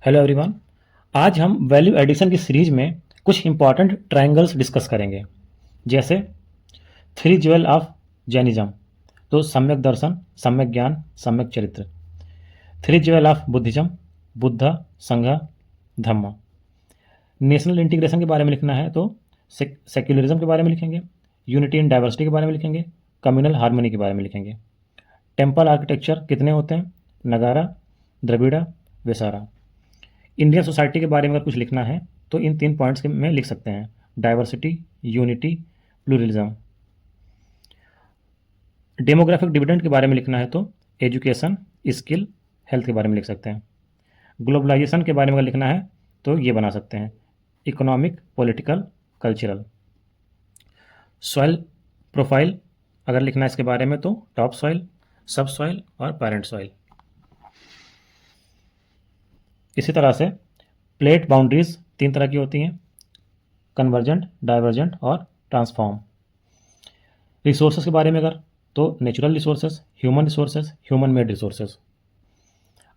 Hello everyone. आज हम value addition की सीरीज में कुछ इंपॉर्टेंट ट्रायंगल्स डिस्कस करेंगे, जैसे थ्री ज्वेल ऑफ जैनिज्म, तो सम्यक दर्शन, सम्यक ज्ञान, सम्यक चरित्र। Three jewel of Buddhism, Buddha, संघ, धम्म। नेशनल इंटीग्रेशन के बारे में लिखना है तो सेक्युलरिज्म के बारे में लिखेंगे, यूनिटी एंड डाइवर्सिटी के बारे में लिखेंगे, कम्युनल हार्मनी के बारे में लिखेंगे। टेम्पल आर्किटेक्चर कितने होते हैं? नगारा, द्रविड़ा, वेसारा। इंडियन सोसाइटी के बारे में अगर कुछ लिखना है तो इन 3 पॉइंट्स में लिख सकते हैं: diversity, unity, pluralism. Demographic dividend के बारे में लिखना है तो एजुकेशन, स्किल, हेल्थ के बारे में लिख सकते हैं। ग्लोबलाइजेशन के बारे में अगर लिखना है तो ये बना सकते हैं: economic, political, cultural. Soil profile अगर लिखना है इसके बारे में तो टॉप सॉइल, सब सॉइल और पेरेंट सॉइल। इसी तरह से प्लेट बाउंड्रीज 3 तरह की होती हैं: कन्वर्जेंट, डाइवर्जेंट और ट्रांसफॉर्म। रिसोर्सेज के बारे में अगर तो natural resources, human made resources.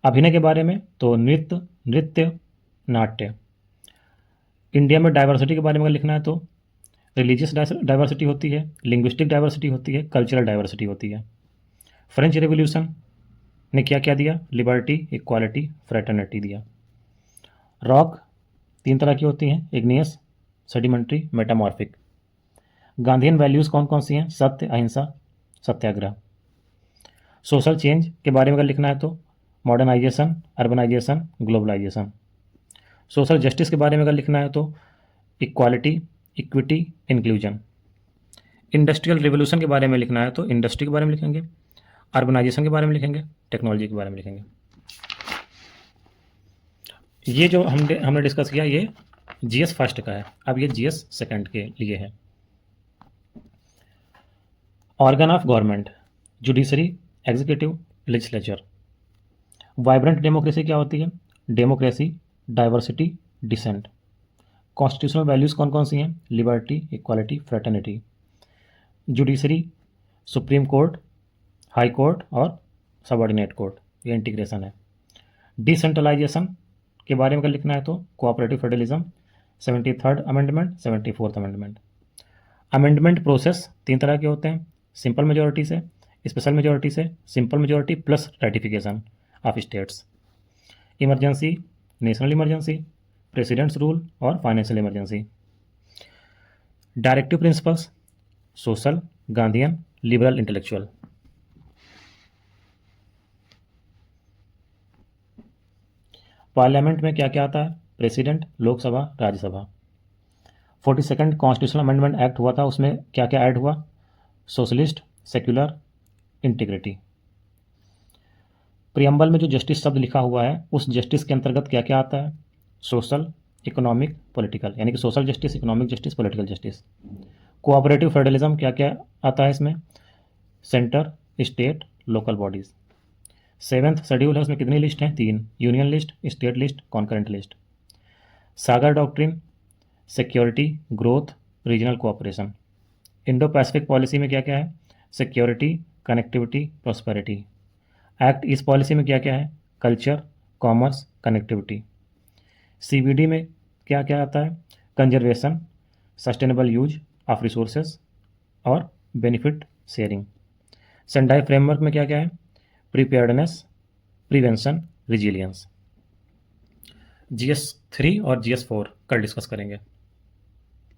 अभिनय के बारे में तो नृत्य, नाट्य। इंडिया में डाइवर्सिटी के बारे में अगर लिखना है तो रिलीजियस डाइवर्सिटी होती है, लिंग्विस्टिक डाइवर्सिटी होती है, कल्चरल डाइवर्सिटी होती है। फ्रेंच रेवोल्यूशन ने क्या क्या दिया? लिबर्टी, इक्वालिटी, फ्रेटर्निटी दिया। रॉक 3 तरह की होती हैं: igneous, sedimentary, metamorphic. Gandhian values कौन कौन सी हैं? सत्य, अहिंसा, सत्याग्रह। सोशल चेंज के बारे में अगर लिखना है तो modernisation, urbanisation, globalisation. Social justice के बारे में अगर लिखना है तो equality, equity, inclusion. Industrial revolution के बारे में लिखना है तो इंडस्ट्री के बारे में लिखेंगे, अर्बनाइजेशन के बारे में लिखेंगे, टेक्नोलॉजी के बारे में लिखेंगे। ये जो हमने डिस्कस किया ये जीएस फर्स्ट का है, अब ये जीएस सेकंड के लिए है। Organ of government: judiciary, executive, legislature. Vibrant democracy क्या होती है? Democracy, diversity, dissent. Constitutional values कौन कौन सी हैं? Liberty, equality, fraternity. Judiciary, supreme court, high court और सबऑर्डिनेट कोर्ट, ये इंटीग्रेशन है। डिसेंट्रलाइजेशन के बारे में अगर लिखना है तो cooperative federalism, 73rd amendment, 74th amendment. Amendment process 3 तरह के होते हैं: सिंपल मेजोरिटी से, स्पेशल मेजोरिटी से, simple majority plus ratification of states. Emergency, national emergency, president's rule और financial emergency. Directive principles: social, Gandhian, liberal, intellectual. Parliament में क्या क्या आता है? President, Lok Sabha, Rajya Sabha. 42nd constitutional amendment act हुआ था, उसमें क्या क्या ऐड हुआ? Socialist, secular, integrity. प्रियम्बल में जो जस्टिस शब्द लिखा हुआ है उस जस्टिस के अंतर्गत क्या क्या आता है? सोशल, इकोनॉमिक, पॉलिटिकल, यानी कि social justice, economic justice, political justice. Cooperative federalism क्या क्या आता है इसमें? Centre, state, local bodies. 7th schedule है, उसमें कितनी लिस्ट हैं? 3: union list, state list, concurrent list. SAGAR doctrine, security, growth, regional cooperation. Indo Pacific policy में क्या क्या है? Security, connectivity, prosperity. Act east policy में क्या क्या है? Culture, commerce, connectivity. सीबीडी में क्या क्या आता है? Conservation, sustainable use of resources और बेनिफिट शेयरिंग। सेंडाई फ्रेमवर्क में क्या क्या है? Preparedness, prevention, resilience. जीएस 3 और जीएस 4 कल डिस्कस करेंगे।